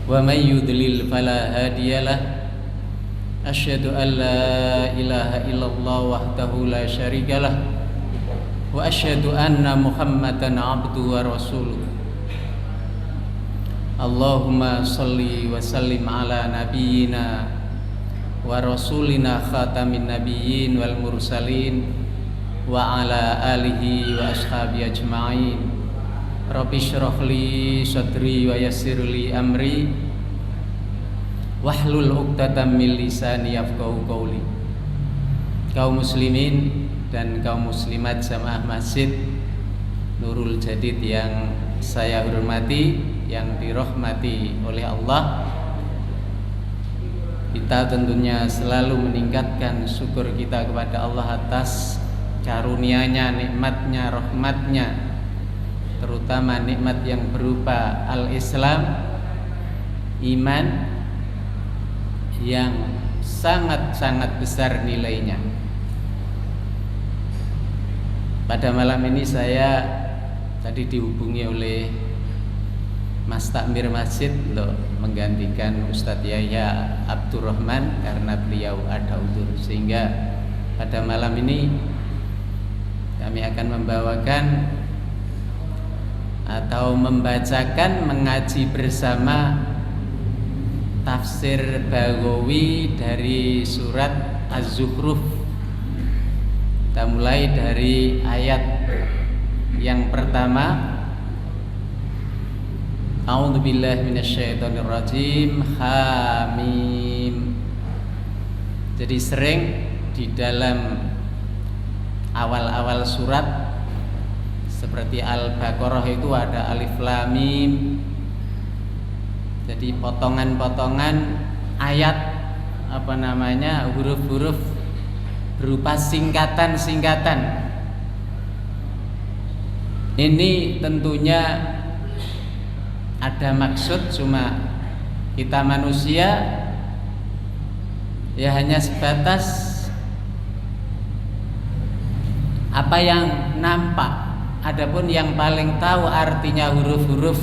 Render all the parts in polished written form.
ومن يضلل فلا هادي له أشهد أن لا إله إلا الله وحده لا شريك له وأشهد أن محمدا عبده ورسوله اللهم صل وسلم على نبينا ورسولنا خاتم النبيين والمرسلين وعلى آله وأصحابه أجمعين Rabbi syrah li sadri wa yassir li amri wahlul 'uqdatam min lisani yafqahu qawli. Kaum muslimin dan kaum muslimat jamaah Masjid Nurul Jadid yang saya hormati, yang dirahmati oleh Allah, kita tentunya selalu meningkatkan syukur kita kepada Allah atas karunia-Nya, nikmat-Nya, rahmat-Nya, terutama nikmat yang berupa al-Islam, iman yang sangat-sangat besar nilainya. Pada malam ini saya tadi dihubungi oleh Mas Takmir Masjid untuk menggantikan Ustadz Yahya Abdurrahman karena beliau ada udzur, sehingga pada malam ini kami akan membawakan atau membacakan, mengaji bersama tafsir Baghawi dari surat Az-Zukhruf. Kita mulai dari ayat yang pertama. A'udzubillahi minasyaitonirrajim. Hamim. Jadi sering di dalam awal-awal surat seperti Al-Baqarah itu ada alif lam mim. Jadi potongan-potongan ayat, huruf-huruf berupa singkatan-singkatan. Ini tentunya ada maksud, cuma kita manusia ya hanya sebatas apa yang nampak. Adapun yang paling tahu artinya huruf-huruf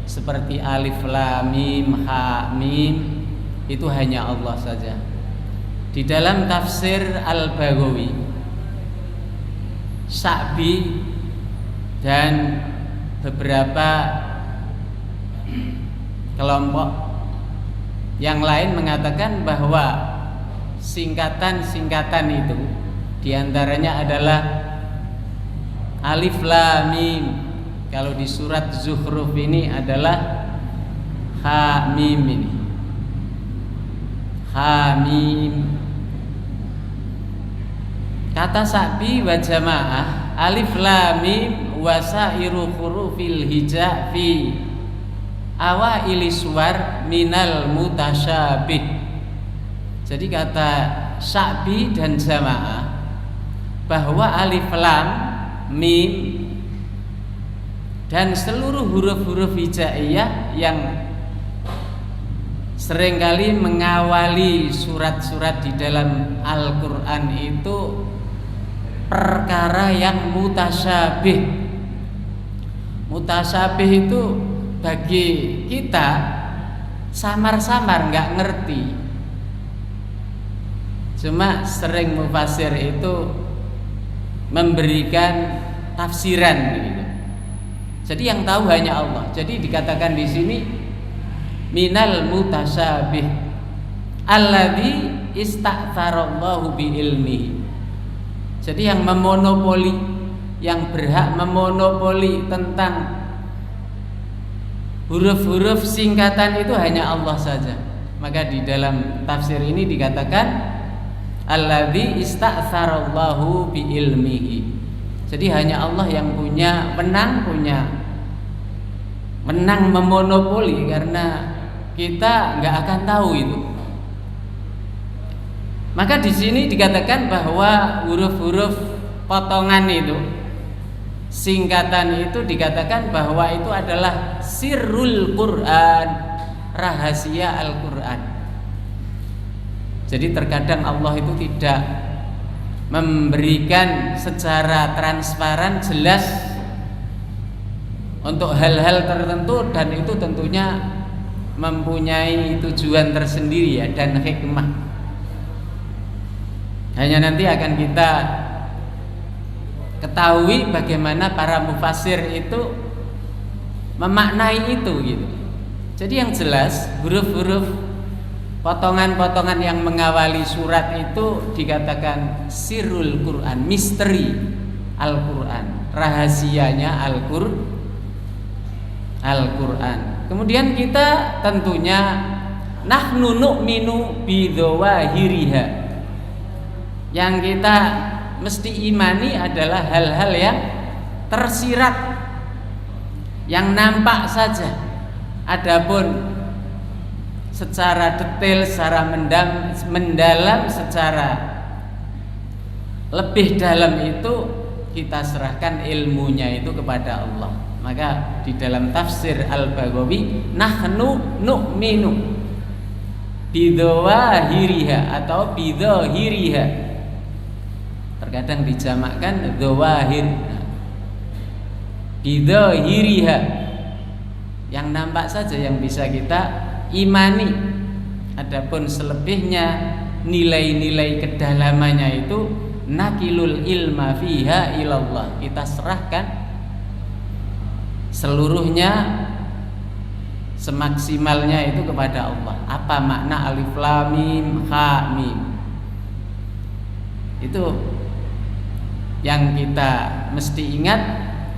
seperti alif lam mim ha mim itu hanya Allah saja. Di dalam tafsir Al-Baghawi, Sa'bi dan beberapa kelompok yang lain mengatakan bahwa singkatan-singkatan itu diantaranya adalah alif lam mim. Kalau di surat Zukhruf ini adalah ha mim ini. Ha mim. Kata Sa'bi wa jamaah, alif lam mim wasairu hurufil hija fi awaili suwar minal mutasyabih. Jadi kata Sa'bi dan jamaah bahwa alif lam mim dan seluruh huruf-huruf hijaiyah yang seringkali mengawali surat-surat di dalam Al-Quran itu perkara yang mutasyabih. Mutasyabih itu bagi kita samar-samar, nggak ngerti. Cuma sering mufasir itu memberikan tafsiran begitu. Jadi yang tahu hanya Allah. Jadi dikatakan di sini minal mutasyabih alladzi ista'tsarallahu bi ilmihi. Jadi yang memonopoli, yang berhak memonopoli tentang huruf-huruf singkatan itu hanya Allah saja. Maka di dalam tafsir ini dikatakan alladzi ista'tsarallahu bi ilmihi. Jadi hanya Allah yang punya menang memonopoli, karena kita nggak akan tahu itu. Maka di sini dikatakan bahwa huruf-huruf potongan itu, singkatan itu, dikatakan bahwa itu adalah sirrul Quran, rahasia Al-Quran. Jadi terkadang Allah itu tidak memberikan secara transparan, jelas untuk hal-hal tertentu, dan itu tentunya mempunyai tujuan tersendiri ya dan hikmah. Hanya nanti akan kita ketahui bagaimana para mufassir itu memaknai itu gitu. Jadi yang jelas huruf-huruf potongan-potongan yang mengawali surat itu dikatakan sirrul Quran, misteri Al-Quran, rahasianya Al-Quran. Kemudian kita tentunya nahnu nu'minu bidhawahiriha. Yang kita mesti imani adalah hal-hal yang tersirat, yang nampak saja. Adapun secara detail, secara mendalam, secara lebih dalam itu kita serahkan ilmunya itu kepada Allah. Maka di dalam tafsir Al-Baghawi nahnu nu'minu bidhawahiriha atau bidhahiriha, terkadang dijamakkan dhawahir, bidhahiriha, yang nampak saja yang bisa kita imani. Adapun selebihnya nilai-nilai kedalamannya itu nakilul ilma fiha ilallah, kita serahkan seluruhnya semaksimalnya itu kepada Allah. Apa makna alif lam mim ha mim, itu yang kita mesti ingat,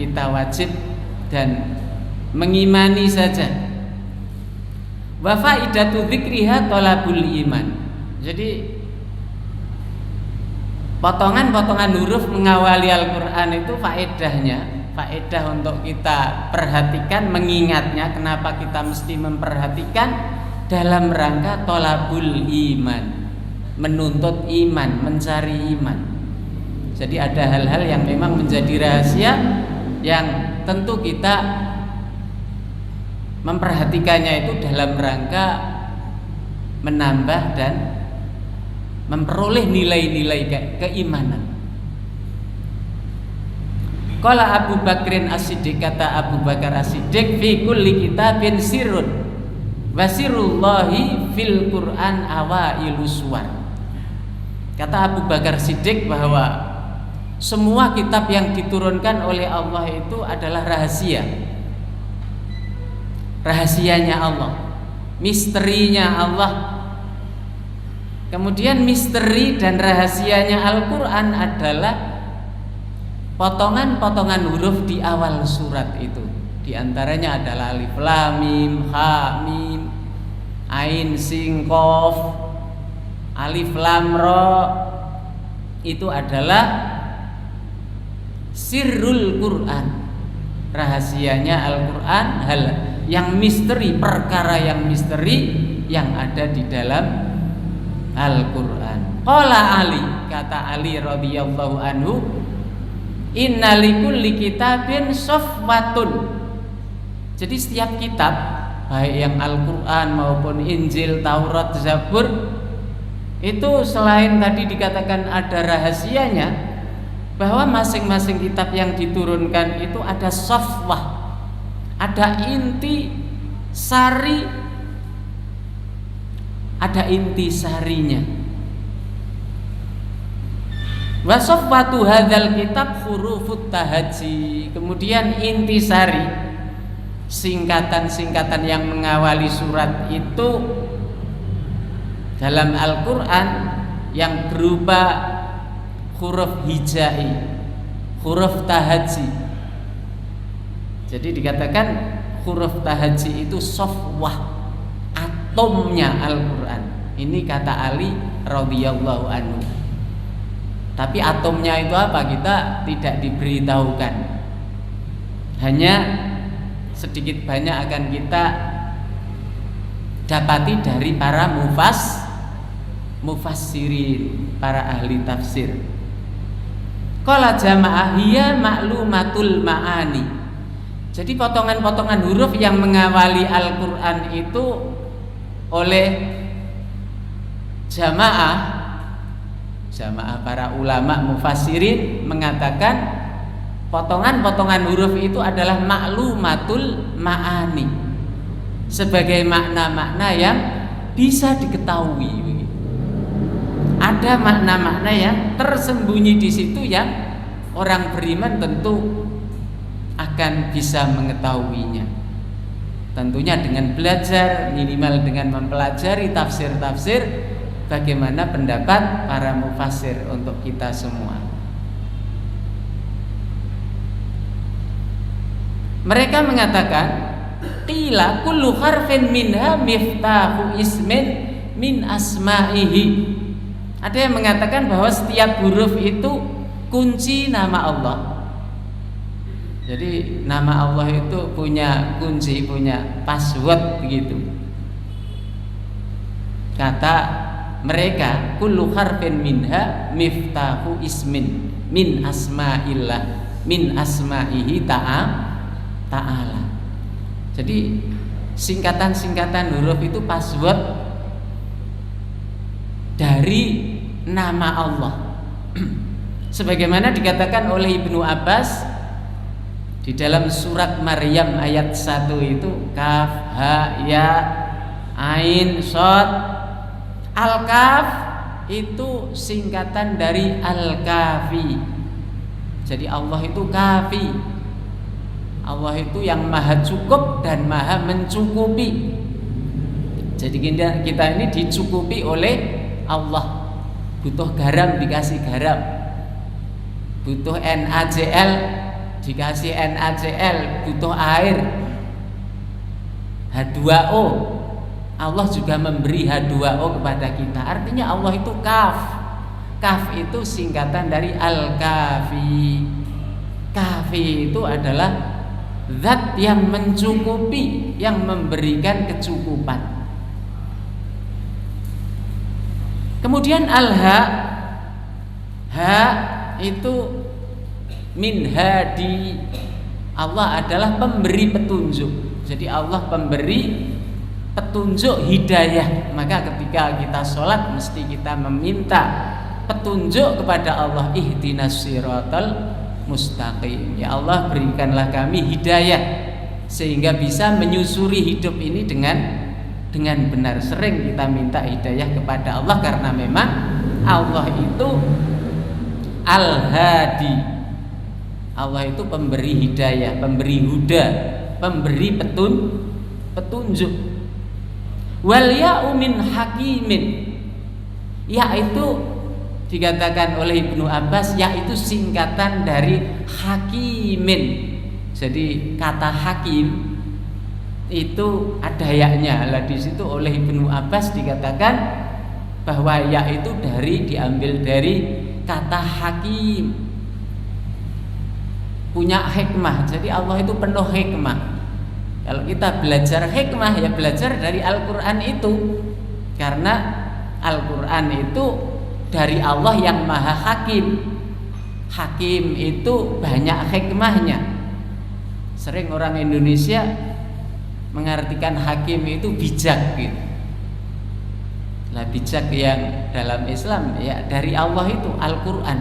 kita wajib dan mengimani saja. Wa faidatu dzikriha talabul iman. Jadi potongan-potongan huruf mengawali Al-Quran itu faedah untuk kita perhatikan, mengingatnya. Kenapa kita mesti memperhatikan? Dalam rangka talabul iman, menuntut iman, mencari iman. Jadi ada hal-hal yang memang menjadi rahasia yang tentu kita memperhatikannya itu dalam rangka menambah dan memperoleh nilai-nilai keimanan. Qala Abu Bakrin As-Siddiq, kata Abu Bakar As-Siddiq, fi kulli kitabin sirrun wa sirrullahi fil Qur'an awailu suwar. Kata Abu Bakar Siddiq bahwa semua kitab yang diturunkan oleh Allah itu adalah rahasia. Rahasianya Allah, misterinya Allah. Kemudian misteri dan rahasianya Al-Quran adalah potongan-potongan huruf di awal surat itu. Di antaranya adalah alif lam mim ha mim, ain sin qaf, alif lam ra. Itu adalah sirrul Quran, rahasianya Al-Quran, hal yang misteri, perkara yang misteri yang ada di dalam Al-Quran. Qala Ali, kata Ali radhiyallahu anhu, inna likulli kitabin safwatun. Jadi setiap kitab, baik yang Al-Quran maupun Injil, Taurat, Zabur, itu selain tadi dikatakan ada rahasianya, bahwa masing-masing kitab yang diturunkan itu ada safwah, ada inti sari, ada inti sarinya. Wa safwatu hadzal kitab hurufut tahaji. Kemudian inti sari, singkatan-singkatan yang mengawali surat itu dalam Al-Quran yang berupa huruf hijai, huruf tahaji. Jadi dikatakan huruf tahaji itu safwah, atomnya Al-Quran. Ini kata Ali radhiyallahu anhu. Tapi atomnya itu apa? Kita tidak diberitahukan. Hanya sedikit banyak akan kita dapati dari para mufassirin, para ahli tafsir. Qala jamaah hiya ma'lumatul ma'ani. Jadi potongan-potongan huruf yang mengawali Al-Quran itu oleh jamaah para ulama mufassirin mengatakan potongan-potongan huruf itu adalah maklumatul ma'ani, sebagai makna-makna yang bisa diketahui. Ada makna-makna yang tersembunyi di situ yang orang beriman tentu akan bisa mengetahuinya. Tentunya dengan belajar, minimal dengan mempelajari tafsir-tafsir, bagaimana pendapat para mufassir untuk kita semua. Mereka mengatakan, qila kullu harfin minha miftahu ismin min asma'ihi. Ada yang mengatakan bahwa setiap huruf itu kunci nama Allah. Jadi nama Allah itu punya kunci, punya password begitu. Kata mereka, kullu harfin minha miftahu ismin min asma'illah min asma'ihi ta'ala. Jadi singkatan-singkatan huruf itu password dari nama Allah. Sebagaimana dikatakan oleh Ibnu Abbas di dalam surat Maryam ayat 1 itu, kaf ha ya ain shad. Al-kaf itu singkatan dari al-kafi. Jadi Allah itu kafi. Allah itu yang maha cukup dan maha mencukupi. Jadi kita ini dicukupi oleh Allah. Butuh garam dikasih garam, butuh NaCl dikasih NaCl, butuh air H2O, Allah juga memberi H2O kepada kita. Artinya Allah itu kaf. Kaf itu singkatan dari al-kafi. Kafi itu adalah zat yang mencukupi, yang memberikan kecukupan. Kemudian al-ha, ha itu min hadi. Allah adalah pemberi petunjuk. Jadi Allah pemberi petunjuk hidayah. Maka ketika kita sholat mesti kita meminta petunjuk kepada Allah. Ihdinas siratal mustaqim. Ya Allah, berikanlah kami hidayah sehingga bisa menyusuri hidup ini dengan benar. Sering kita minta hidayah kepada Allah karena memang Allah itu Al-Hadi. Allah itu pemberi hidayah, pemberi huda, pemberi petunjuk. Wal ya'u min hakimin. Ya itu dikatakan oleh Ibnu Abbas, ya itu singkatan dari hakimin. Jadi kata hakim itu ada yaknya. Lah di situ oleh Ibnu Abbas dikatakan bahwa ya itu diambil dari kata hakim, punya hikmah. Jadi Allah itu penuh hikmah. Kalau kita belajar hikmah ya belajar dari Al-Qur'an itu. Karena Al-Qur'an itu dari Allah yang Maha Hakim. Hakim itu banyak hikmahnya. Sering orang Indonesia mengartikan hakim itu bijak gitu. Lah bijak yang dalam Islam ya dari Allah itu Al-Qur'an,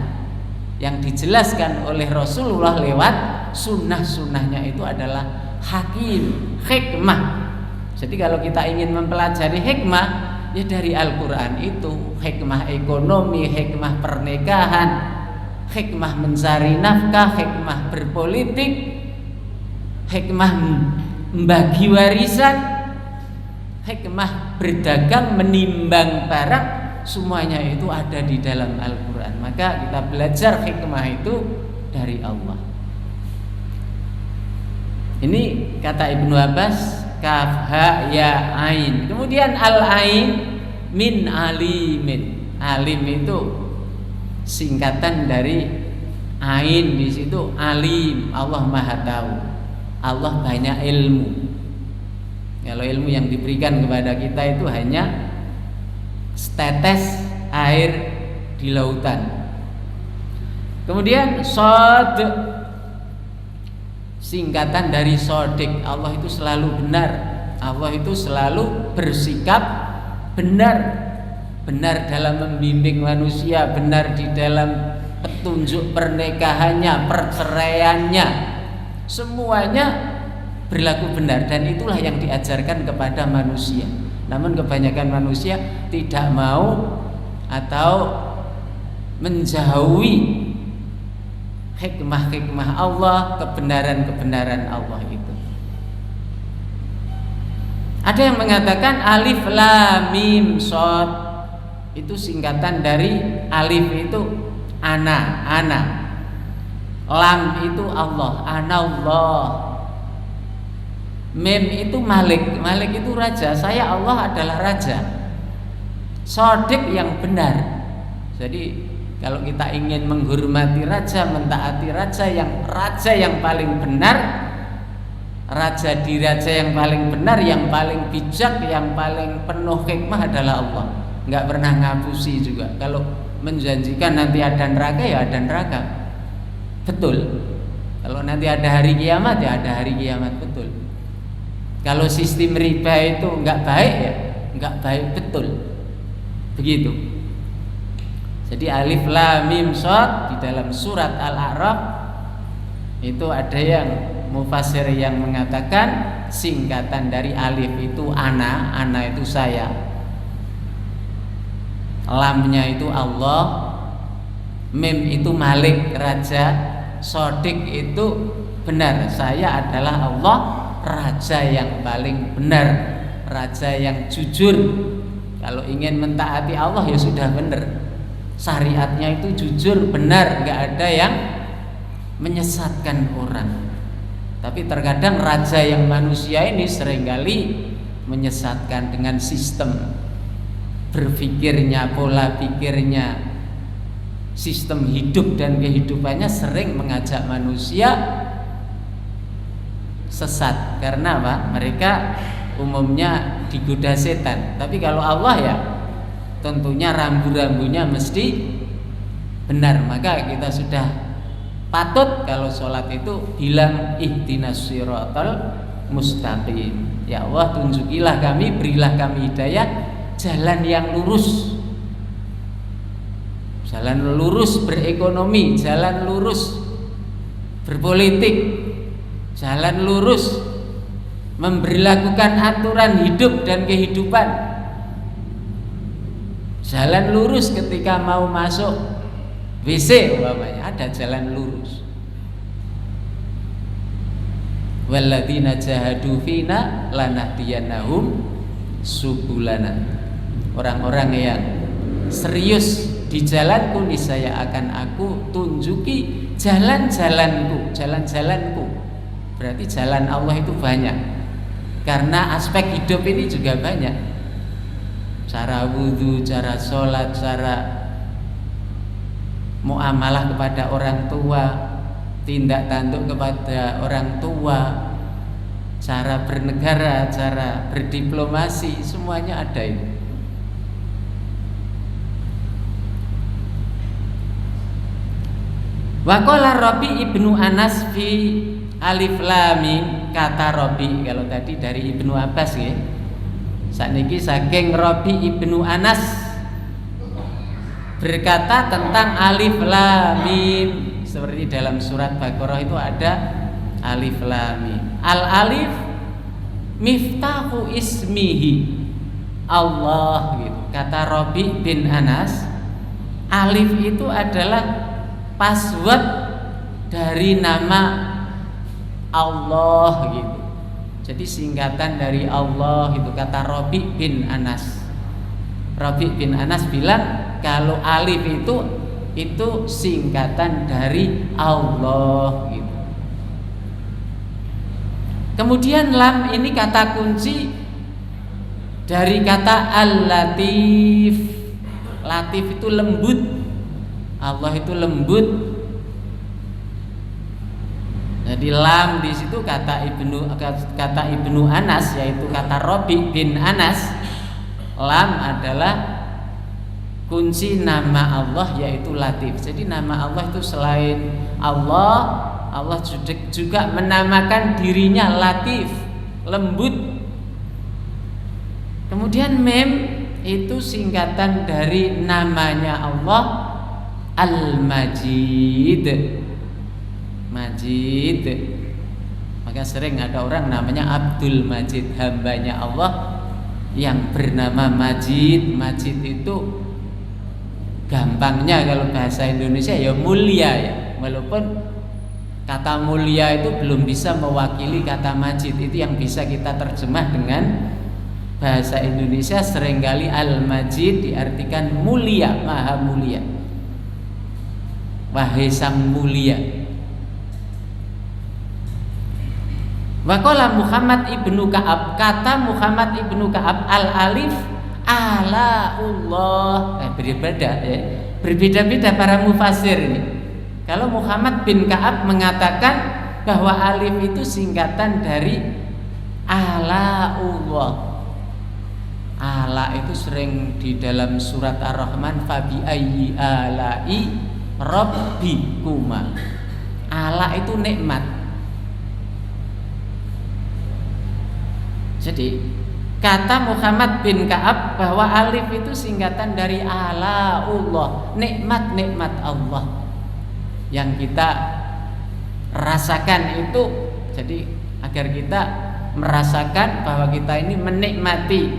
yang dijelaskan oleh Rasulullah lewat sunnah-sunnahnya itu adalah hakim, hikmah. Jadi kalau kita ingin mempelajari hikmah ya dari Al-Qur'an itu, hikmah ekonomi, hikmah pernikahan, hikmah mencari nafkah, hikmah berpolitik, hikmah membagi warisan, hikmah berdagang, menimbang barang, semuanya itu ada di dalam Al-Qur'an. Maka kita belajar hikmah itu dari Allah. Ini kata Ibnu Abbas, kaf ha ya ain. Kemudian al-ain min alimin. Alim itu singkatan dari ain, di situ alim, Allah Maha tahu. Allah banyak ilmu. Kalau ilmu yang diberikan kepada kita itu hanya setetes air di lautan. Kemudian shad, singkatan dari sodik. Allah itu selalu benar. Allah itu selalu bersikap benar. Benar dalam membimbing manusia, benar di dalam petunjuk pernikahannya, perceraiannya. Semuanya berlaku benar, dan itulah yang diajarkan kepada manusia. Namun kebanyakan manusia tidak mau atau menjauhi hikmah-hikmah Allah, kebenaran-kebenaran Allah itu. Ada yang mengatakan alif lam mim shad itu singkatan dari alif itu ana, lam itu Allah, anallah, mim itu malik, malik itu raja, saya Allah adalah raja, shadiq yang benar. Jadi kalau kita ingin menghormati raja, mentaati raja yang paling benar, raja di raja yang paling benar, yang paling bijak, yang paling penuh hikmah adalah Allah. Enggak pernah ngapusi juga. Kalau menjanjikan nanti ada neraka, ya ada neraka, betul. Kalau nanti ada hari kiamat, ya ada hari kiamat, betul. Kalau sistem riba itu enggak baik, ya enggak baik, betul. Begitu. Jadi alif lam mim shad di dalam surat Al-A'raf itu ada yang mufassir yang mengatakan singkatan dari alif itu ana itu saya, lamnya itu Allah, mim itu malik raja, shadiq itu benar, saya adalah Allah, raja yang paling benar, raja yang jujur. Kalau ingin mentaati Allah ya sudah benar, syariatnya itu jujur, benar, nggak ada yang menyesatkan orang. Tapi terkadang raja yang manusia ini seringkali menyesatkan dengan sistem berpikirnya, pola pikirnya, sistem hidup dan kehidupannya sering mengajak manusia sesat. Karena apa? Mereka umumnya digoda setan. Tapi kalau Allah ya tentunya rambu-rambunya mesti benar. Maka kita sudah patut kalau sholat itu bilang ihdinas siratal mustaqim. Ya Allah, tunjukilah kami, berilah kami hidayah, jalan yang lurus, jalan lurus berekonomi, jalan lurus berpolitik, jalan lurus memberlakukan aturan hidup dan kehidupan, jalan lurus ketika mau masuk WC umpamanya, ada jalan lurus. Walladzina jahadu fina lanahdiyannahum subulana. Orang-orang yang serius di jalanku, niscaya akan aku tunjuki jalan-jalanku. Jalan-jalanku berarti jalan Allah itu banyak. Karena aspek hidup ini juga banyak. Cara wudhu, cara sholat, cara muamalah kepada orang tua, tindak tanduk kepada orang tua, cara bernegara, cara berdiplomasi, semuanya ada itu. Waqala Rabi ibnu Anas fi alif lam mim, kata Rabi, kalau tadi dari Ibnu Abbas ya. Sakniki saking Rabi ibnu Anas berkata tentang alif lam mim, seperti dalam surat Baqarah itu ada alif lam mim. Al alif miftahu ismihi Allah gitu. Kata Rabi bin Anas, alif itu adalah password dari nama Allah gitu. Jadi singkatan dari Allah itu, kata Rabi bin Anas. Rabi bin Anas bilang kalau alif itu singkatan dari Allah gitu. Kemudian lam ini kata kunci dari kata al-latif. Latif itu lembut. Allah itu lembut. Jadi lam di situ kata Ibnu Anas, yaitu kata Rabi bin Anas, lam adalah kunci nama Allah yaitu Latif. Jadi nama Allah itu selain Allah juga menamakan dirinya Latif, lembut. Kemudian mem itu singkatan dari namanya Allah Al-Majid. Majid. Maka sering ada orang namanya Abdul Majid, hambanya Allah yang bernama Majid. Majid itu gampangnya kalau bahasa Indonesia ya mulia ya. Walaupun kata mulia itu belum bisa mewakili kata Majid. Itu yang bisa kita terjemah dengan bahasa Indonesia. Seringkali Al-Majid diartikan mulia, maha mulia, wahai sang mulia. Waqala Muhammad ibnu Ka'ab, kata Muhammad ibnu Ka'ab, al-alif alaullah. Berbeda-beda para mufasir ini. Kalau Muhammad bin Ka'ab mengatakan bahwa alif itu singkatan dari alaullah. Ala itu sering di dalam surat Ar-Rahman, fabi ayyi alai rabbikuma. Ala itu nikmat. Jadi kata Muhammad bin Ka'ab bahwa alif itu singkatan dari alaullah, nikmat-nikmat Allah yang kita rasakan itu. Jadi agar kita merasakan bahwa kita ini menikmati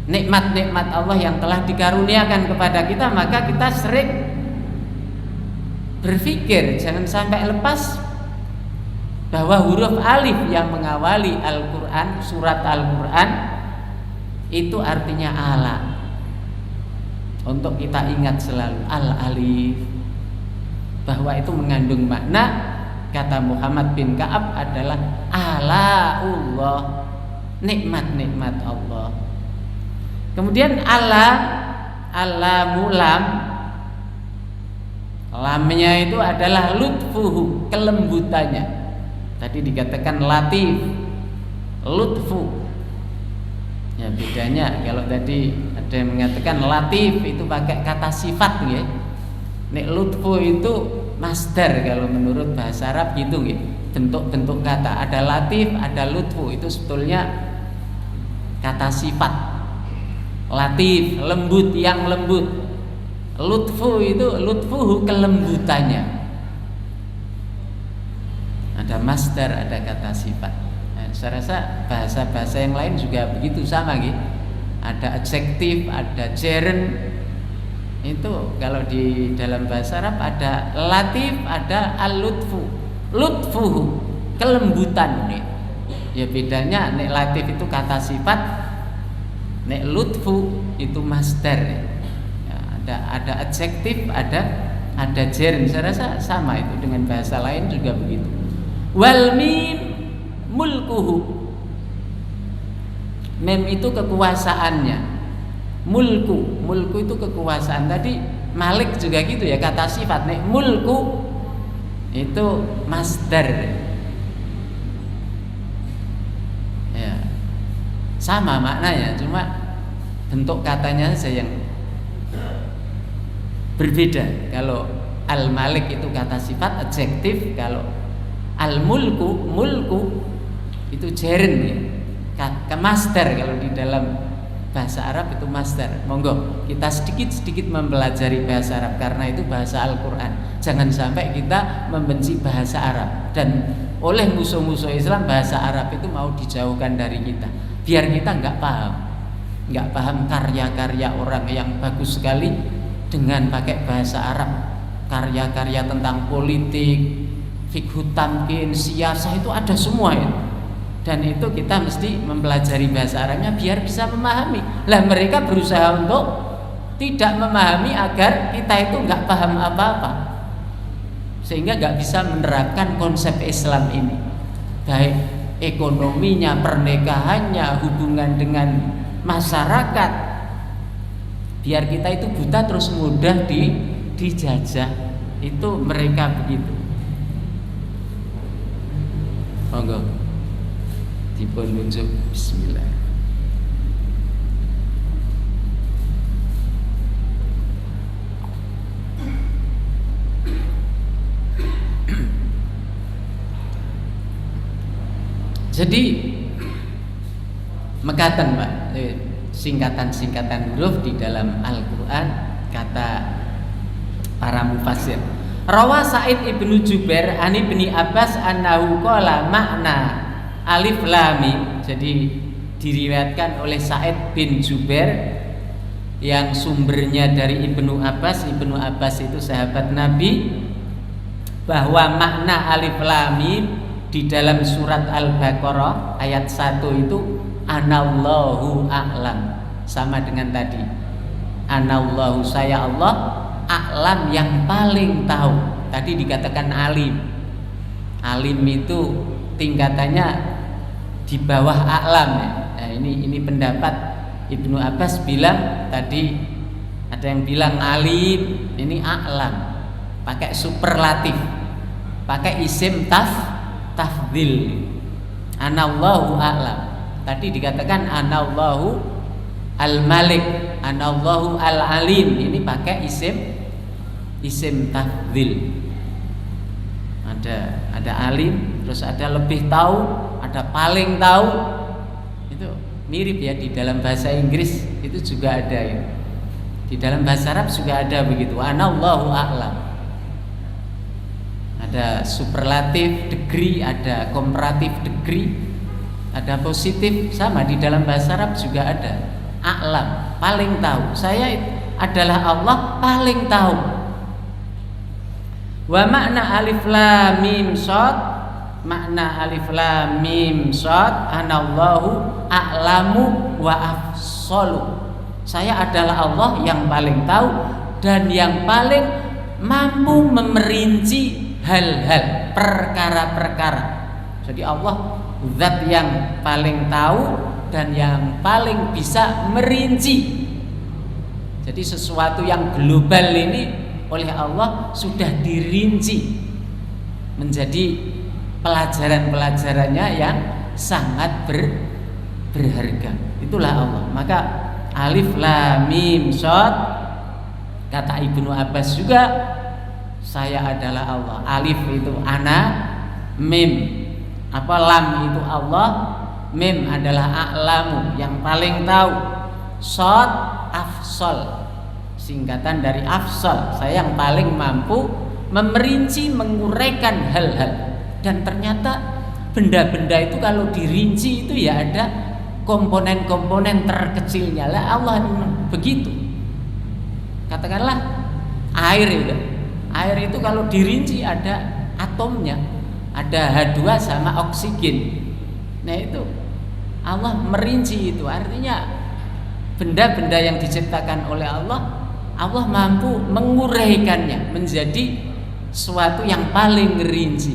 nikmat-nikmat Allah yang telah dikaruniakan kepada kita, maka kita sering berpikir jangan sampai lepas bahwa huruf alif yang mengawali Al-Quran, surat Al-Quran itu artinya ala. Untuk kita ingat selalu al-alif, bahwa itu mengandung makna, kata Muhammad bin Ka'ab, adalah alaullah, nikmat-nikmat Allah. Kemudian alamulam, lamnya itu adalah lutfuhu, kelembutannya. Tadi dikatakan latif, lutfu. Ya bedanya, kalau tadi ada yang mengatakan latif itu pakai kata sifat nggih. Nek lutfu itu masdar kalau menurut bahasa Arab gitu nggih. Bentuk-bentuk kata, ada latif, ada lutfu, itu sebetulnya kata sifat. Latif, lembut, yang lembut. Lutfu itu lutfuhu, kelembutannya. Ada masdar, ada kata sifat. Nah, saya rasa bahasa-bahasa yang lain juga begitu sama gitu. Ada adjektif, ada gerund. Itu kalau di dalam bahasa Arab ada latif, ada al-lutfu. Lutfuhu, kelembutan nih. Ya bedanya nek latif itu kata sifat, nek lutfu itu masdar. Ya, ada adjektif, ada gerund. Saya rasa sama itu dengan bahasa lain juga begitu. Wal mim mulkuhu, mem itu kekuasaannya, mulku itu kekuasaan. Tadi Malik juga gitu ya, kata sifat. Nek mulku itu masdar ya, sama maknanya, cuma bentuk katanya saja yang berbeda. Kalau al-malik itu kata sifat, adjektif. Kalau mulku itu gerund ya, ke masdar. Kalau di dalam bahasa Arab itu masdar. Monggo kita sedikit mempelajari bahasa Arab, karena itu bahasa Al-Quran. Jangan sampai kita membenci bahasa Arab, dan oleh musuh-musuh Islam bahasa Arab itu mau dijauhkan dari kita, biar kita nggak paham karya-karya orang yang bagus sekali dengan pakai bahasa Arab. Karya-karya tentang politik, fikih tamkin, siasah, itu ada semua itu. Dan itu kita mesti mempelajari bahasa Arabnya biar bisa memahami. Lah mereka berusaha untuk tidak memahami agar kita itu nggak paham apa-apa, sehingga nggak bisa menerapkan konsep Islam ini, baik ekonominya, pernikahannya, hubungan dengan masyarakat. Biar kita itu buta terus mudah dijajah. Itu mereka begitu. Monggo dipun unjuk. Bismillah. Jadi mekaten Pak, singkatan-singkatan huruf di dalam Al-Quran, kata para mufassir. Rawa Sa'id ibnu Jubair an ibni Abbas annahu qala makna alif lam mim. Jadi diriwayatkan oleh Sa'id bin Jubair yang sumbernya dari Ibnu Abbas. Ibnu Abbas itu sahabat Nabi, bahwa makna alif lam mim di dalam surat Al-Baqarah ayat 1 itu anallahu a'lam, sama dengan tadi. Anallahu, saya Allah, a'lam yang paling tahu. Tadi dikatakan alim. Alim itu tingkatannya di bawah a'lam ya. Nah, ini pendapat Ibnu Abbas bilang tadi, ada yang bilang alim, ini a'lam. Pakai superlatif, pakai isim tafdhil. Anallahu a'lam. Tadi dikatakan anallahu al-malik, anallahu al-alim. Ini pakai isim tafdhil. Ada alim, terus ada lebih tahu, ada paling tahu. Itu mirip ya, di dalam bahasa Inggris itu juga ada ya. Di dalam bahasa Arab juga ada begitu. Anallahu a'lam. Ada superlatif degree, ada komparatif degree, ada positif, sama di dalam bahasa Arab juga ada. A'lam, paling tahu. Saya adalah Allah paling tahu. Wa makna alif lam mim shad, makna alif lam mim shad anallahu a'lamu wa afsalu. Saya adalah Allah yang paling tahu dan yang paling mampu memerinci hal-hal, perkara-perkara. Jadi Allah zat yang paling tahu dan yang paling bisa merinci. Jadi sesuatu yang global ini oleh Allah sudah dirinci menjadi pelajaran-pelajarannya yang sangat berharga. Itulah Allah. Maka alif lam mim shad, kata Ibnu Abbas juga, saya adalah Allah. Alif itu ana, mim lam itu Allah, mim adalah a'lamu yang paling tahu, shad afsal, singkatan dari afsal, saya yang paling mampu memerinci, menguraikan hal-hal. Dan ternyata benda-benda itu kalau dirinci itu ya ada komponen-komponen terkecilnya. Lah Allah begitu. Katakanlah air itu. Air itu kalau dirinci ada atomnya, ada H2 sama oksigen. Nah itu Allah merinci itu, artinya benda-benda yang diciptakan oleh Allah, Allah mampu menguraikannya menjadi suatu yang paling rinci.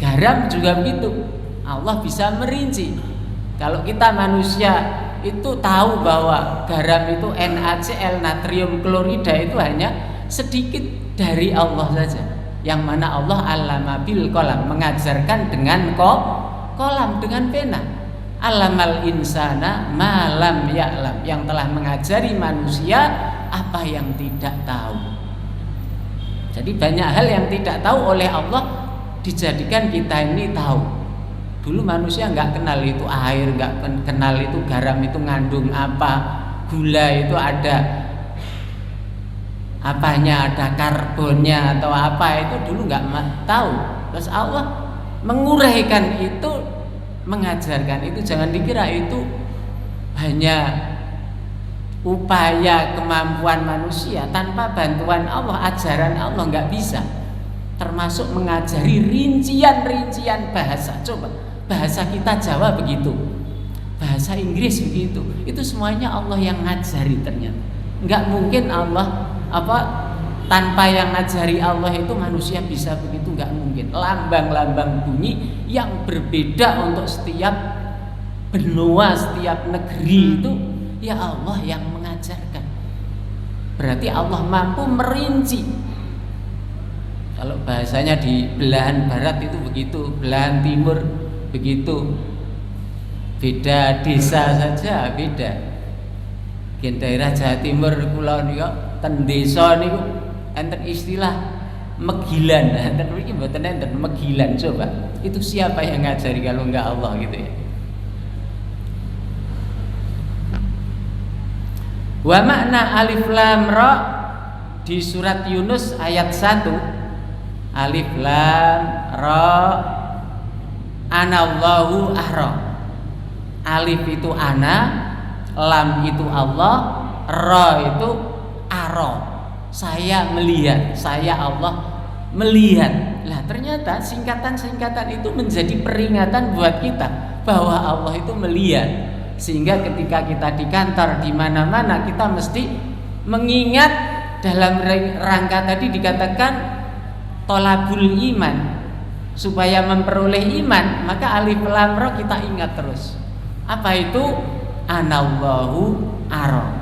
Garam juga begitu, Allah bisa merinci. Kalau kita manusia itu tahu bahwa garam itu NaCl, natrium klorida, itu hanya sedikit dari Allah saja. Yang mana Allah allama bil qalam, mengajarkan dengan qalam, dengan pena. Allamal insana ma lam ya'lam, yang telah mengajari manusia apa yang tidak tahu. Jadi banyak hal yang tidak tahu oleh Allah dijadikan kita ini tahu. Dulu manusia nggak kenal itu air, nggak kenal itu garam itu ngandung apa, gula itu ada apanya, ada karbonnya atau apa, itu dulu nggak tahu. Terus Allah menguraikan itu, mengajarkan itu. Jangan dikira itu hanya upaya kemampuan manusia, tanpa bantuan Allah, ajaran Allah nggak bisa. Termasuk mengajari rincian-rincian bahasa. Coba bahasa kita Jawa begitu, bahasa Inggris begitu, itu semuanya Allah yang ngajari. Ternyata nggak mungkin Allah tanpa yang ngajari Allah itu manusia bisa begitu, nggak mungkin. Lambang-lambang bunyi yang berbeda untuk setiap benua, setiap negeri itu ya Allah yang mengajarkan. Berarti Allah mampu merinci. Kalau bahasanya di belahan barat itu begitu, belahan timur begitu. Beda desa saja beda. Di daerah Jawa Timur kula niku ten desa niku enten istilah megilan. Enten mriki mboten enten megilan. Coba itu siapa yang ngajari kalau enggak Allah gitu ya. Wa makna alif lam ra di surat Yunus ayat 1, alif lam ra anallahu ahra. Alif itu ana, lam itu Allah, ra itu ara. Saya melihat, saya Allah melihat. Lah ternyata singkatan-singkatan itu menjadi peringatan buat kita bahwa Allah itu melihat. Sehingga ketika kita di kantor, di mana-mana kita mesti mengingat. Dalam rangka tadi dikatakan tolabul iman, supaya memperoleh iman, maka alif lam ra kita ingat terus. Apa itu? Anallahu ara.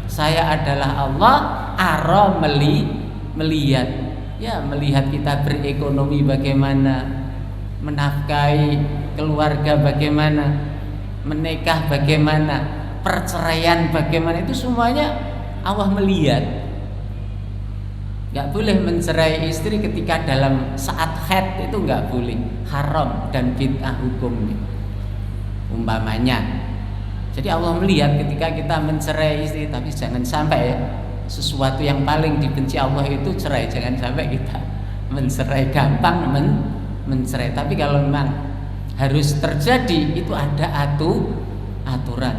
Saya adalah Allah, ara melihat. Ya, melihat kita berekonomi bagaimana, menafkahi keluarga bagaimana, menikah bagaimana, perceraian bagaimana, itu semuanya Allah melihat. Gak boleh mencerai istri ketika dalam saat haid, itu gak boleh, haram dan bid'ah hukumnya umpamanya. Jadi Allah melihat ketika kita mencerai istri, tapi jangan sampai ya, sesuatu yang paling dibenci Allah itu cerai. Jangan sampai kita mencerai gampang mencerai. Tapi kalau memang harus terjadi, itu ada aturan.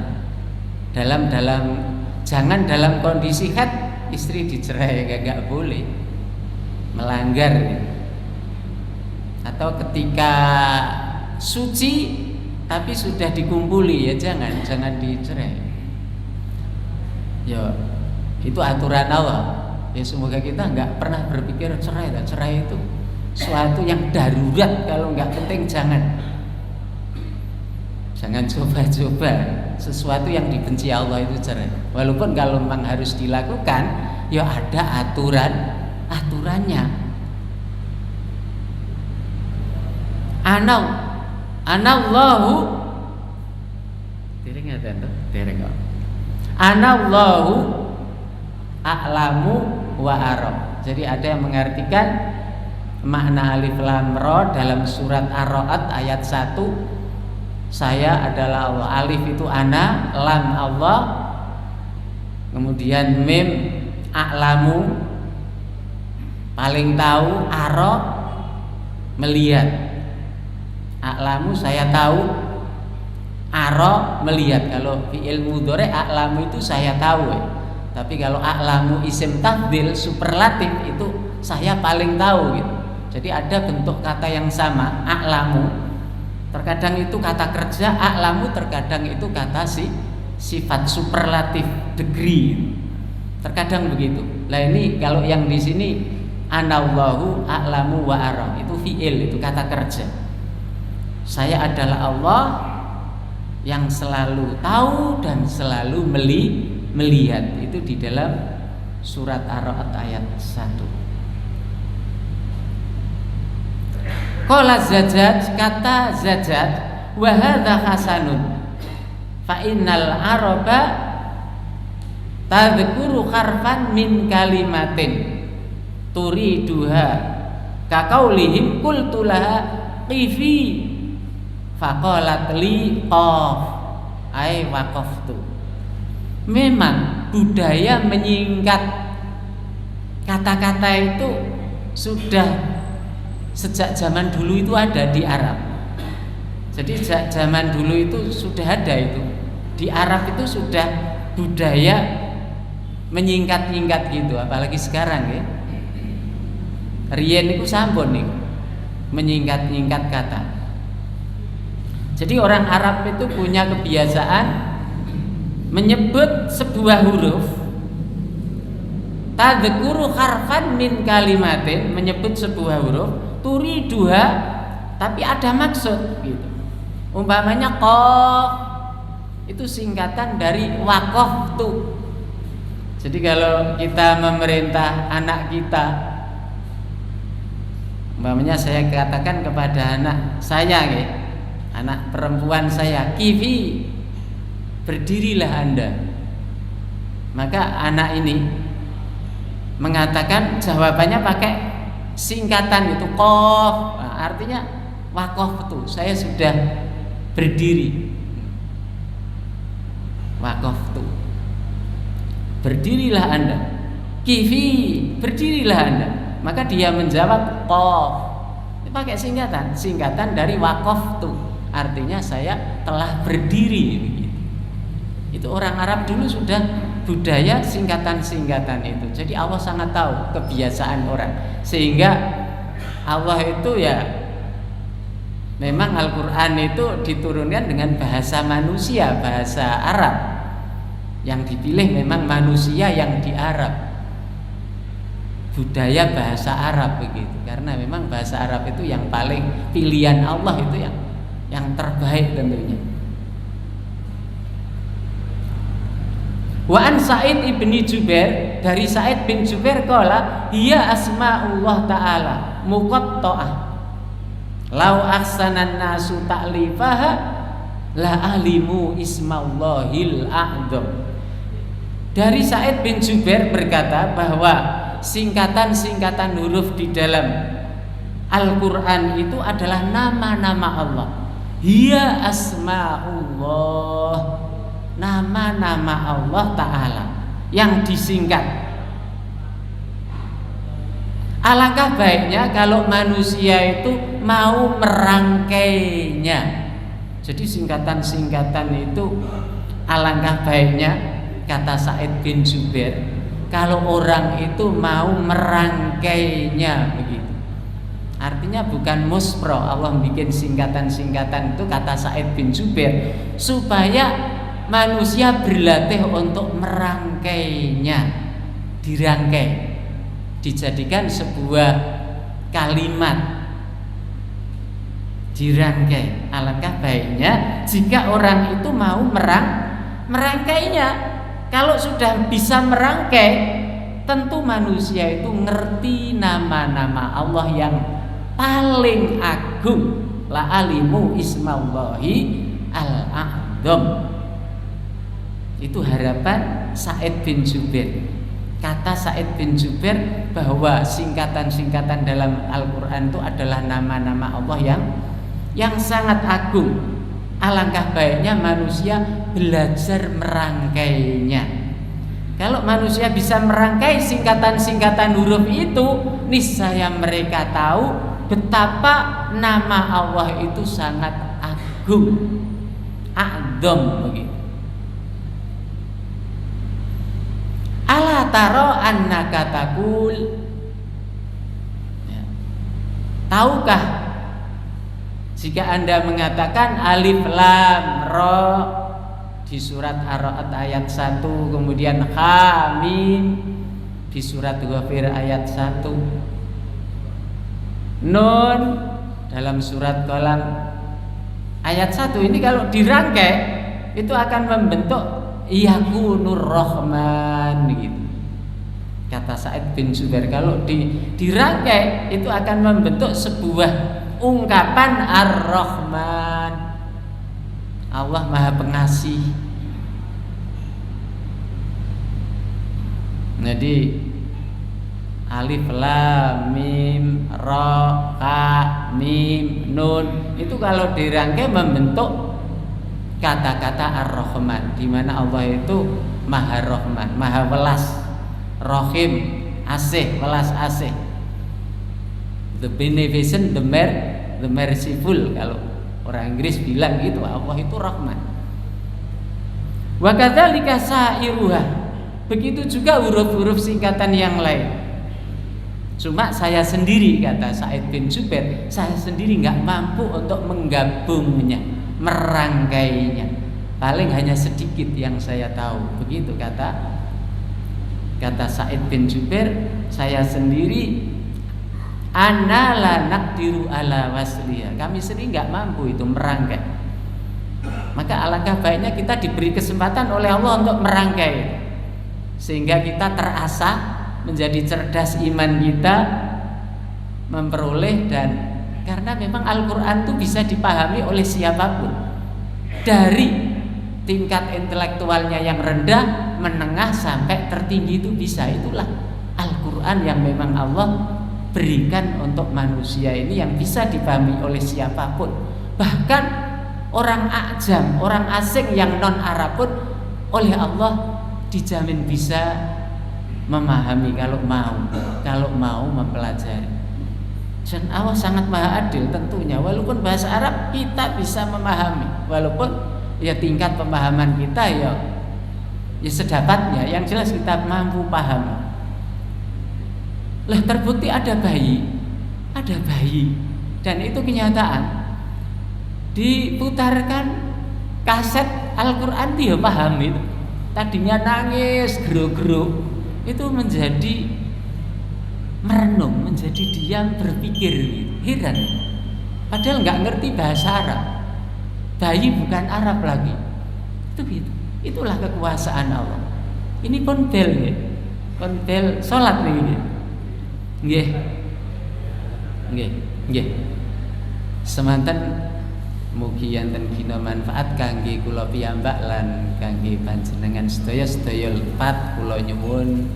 Jangan dalam kondisi haid istri dicerai, gak boleh, melanggar gitu. Atau ketika suci tapi sudah dikumpuli, ya jangan dicerai. Ya itu aturan Allah. Ya semoga kita nggak pernah berpikir cerai itu suatu yang darurat. Kalau nggak penting jangan coba-coba sesuatu yang dibenci Allah itu cerai. Walaupun kalau memang harus dilakukan, ya ada aturannya. Anallahu Anallahu a'lamu wa aram. Jadi ada yang mengartikan makna alif lam ra dalam surat Ar-Ra'd ayat 1, saya adalah Allah. Alif itu ana, lam Allah, kemudian mim a'lamu paling tahu, ara melihat. A'lamu saya tahu, ara melihat. Kalau fi'il mudhari a'lamu itu saya tahu ya. Tapi kalau a'lamu isim tafdhil superlatif itu saya paling tahu gitu. Jadi ada bentuk kata yang sama, a'lamu. Terkadang itu kata kerja, a'lamu terkadang itu kata sifat superlatif degree. Terkadang begitu. Lah ini kalau yang di sini anallahu a'lamu wa ara, itu fi'il, itu kata kerja. Saya adalah Allah yang selalu tahu dan selalu melihat. Itu di dalam surat Ar-Ra'd ayat 1. Qala Zajjaj, kata Zajjaj, wa hadza hasanun fa innal araba tadhkuru harfan min kalimatin turiduha ka qaulihim qultu laha qifi faqalat li qaf ai waqaftu. Memang budaya menyingkat kata-kata itu sudah sejak zaman dulu itu ada di Arab. Jadi sejak zaman dulu itu sudah ada itu. Di Arab itu sudah budaya menyingkat-nyingkat gitu, apalagi sekarang ya. Riyen itu sampun nih menyingkat-nyingkat kata. Jadi orang Arab itu punya kebiasaan menyebut sebuah huruf, tadhkuru harfan min kalimatin, menyebut sebuah huruf, turiduha, tapi ada maksud gitu. Umpamanya qaf itu singkatan dari waqaftu. Jadi kalau kita memerintah anak kita, umpamanya saya katakan kepada anak saya, anak perempuan saya, kifi, berdirilah Anda. Maka anak ini mengatakan jawabannya pakai singkatan itu qaf. Nah, artinya waqaf itu saya sudah berdiri. Waqaf itu berdirilah Anda. Kifi, berdirilah Anda. Maka dia menjawab qaf. Ini pakai singkatan dari waqaftu. Artinya saya telah berdiri begitu. Itu orang Arab dulu sudah budaya singkatan-singkatan itu. Jadi Allah sangat tahu kebiasaan orang. Sehingga Allah itu ya memang Al-Qur'an itu diturunkan dengan bahasa manusia, bahasa Arab. Yang dipilih memang manusia yang di Arab. Budaya bahasa Arab begitu. Karena memang bahasa Arab itu yang paling pilihan Allah itu yang terbaik tentunya. Wa an Sa'id ibni Jubair, dari Sa'id bin Jubair qala hiya asma'ullah ta'ala muqatta'ah lau ahsanan nasu ta'lifaha la alimu ismallahil a'dzam. Dari Sa'id bin Jubair berkata bahwa singkatan-singkatan huruf di dalam Al-Quran itu adalah nama-nama Allah. Hiya asma'ullah, nama-nama Allah Ta'ala yang disingkat. Alangkah baiknya kalau manusia itu mau merangkainya. Jadi singkatan-singkatan itu alangkah baiknya, kata Sa'id bin Jubair, kalau orang itu mau merangkainya begitu. Artinya bukan muspro, Allah bikin singkatan-singkatan itu, kata Sa'id bin Jubair, supaya manusia berlatih untuk merangkainya, dirangkai, dijadikan sebuah kalimat, dirangkai. Alangkah baiknya jika orang itu mau merangkainya. Kalau sudah bisa merangkai, tentu manusia itu ngerti nama-nama Allah yang paling agung. La alimu ismallahi al-a'dzam. Itu harapan Sa'id bin Jubair. Kata Sa'id bin Jubair bahwa singkatan-singkatan dalam Al-Quran itu adalah nama-nama Allah yang sangat agung. Alangkah baiknya manusia belajar merangkainya. Kalau manusia bisa merangkai singkatan-singkatan huruf itu, niscaya mereka tahu betapa nama Allah itu sangat agung, a'dzam begitu. Ala taro annaka taqul, ya. Tahukah jika Anda mengatakan alif lam ra di surat Ar-Ra'd ayat 1, kemudian ha mim di surat Ghafir ayat 1, nun dalam surat Qalam ayat 1, ini kalau dirangkai itu akan membentuk yakunur rahman gitu. Kata Sa'id bin Jubair, kalau dirangkai itu akan membentuk sebuah ungkapan Ar-Rahman, Allah Maha Pengasih. Jadi alif lam mim ra ha mim nun itu kalau dirangkai membentuk kata-kata Ar-Rahman, di mana Allah itu Maha Rahman, Maha Welas, Rahim, Asih, welas asih. The beneficent, the merciful, kalau orang Inggris bilang gitu, Allah itu Rahman. Wa kadzalika sa'iruha, begitu juga huruf-huruf singkatan yang lain. Cuma saya sendiri, kata Sa'id bin Jubair, saya sendiri nggak mampu untuk menggabungnya, merangkainya. Paling hanya sedikit yang saya tahu. Begitu kata Sa'id bin Jubair, saya sendiri ana la naqdiru ala wasliha, kami sendiri nggak mampu itu merangkai. Maka alangkah baiknya kita diberi kesempatan oleh Allah untuk merangkai, sehingga kita terasah menjadi cerdas iman kita, memperoleh. Dan karena memang Al-Quran itu bisa dipahami oleh siapapun, dari tingkat intelektualnya yang rendah, menengah, sampai tertinggi itu bisa. Itulah Al-Quran yang memang Allah berikan untuk manusia ini, yang bisa dipahami oleh siapapun. Bahkan orang ajam, orang asing yang non Arab pun oleh Allah dijamin bisa memahami kalau mau mempelajari. Dan Allah sangat maha adil tentunya. Walaupun bahasa Arab kita bisa memahami, walaupun ya tingkat pemahaman kita ya sedapatnya, yang jelas kita mampu paham. Lah terbukti ada bayi dan itu kenyataan. Diputarkan kaset Al-Quran dia paham itu. Tadinya nangis geruk-geruk itu menjadi merenung, menjadi diam berpikir gitu. Heran. Padahal nggak ngerti bahasa Arab. Bayi bukan Arab lagi. Itu gitu. Itulah kekuasaan Allah. Ini konbel ya. Konbel salat nih. Nggih. Semanten mugi enten gina manfaat kangge kula piyambak lan kangge panjenengan sedaya lepat kula nyuwun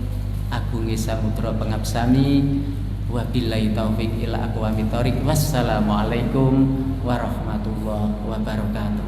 agunge samudra pangabsami. Wabillahi taufik ila aqwamit thoriq. Wassalamualaikum warahmatullahi wabarakatuh.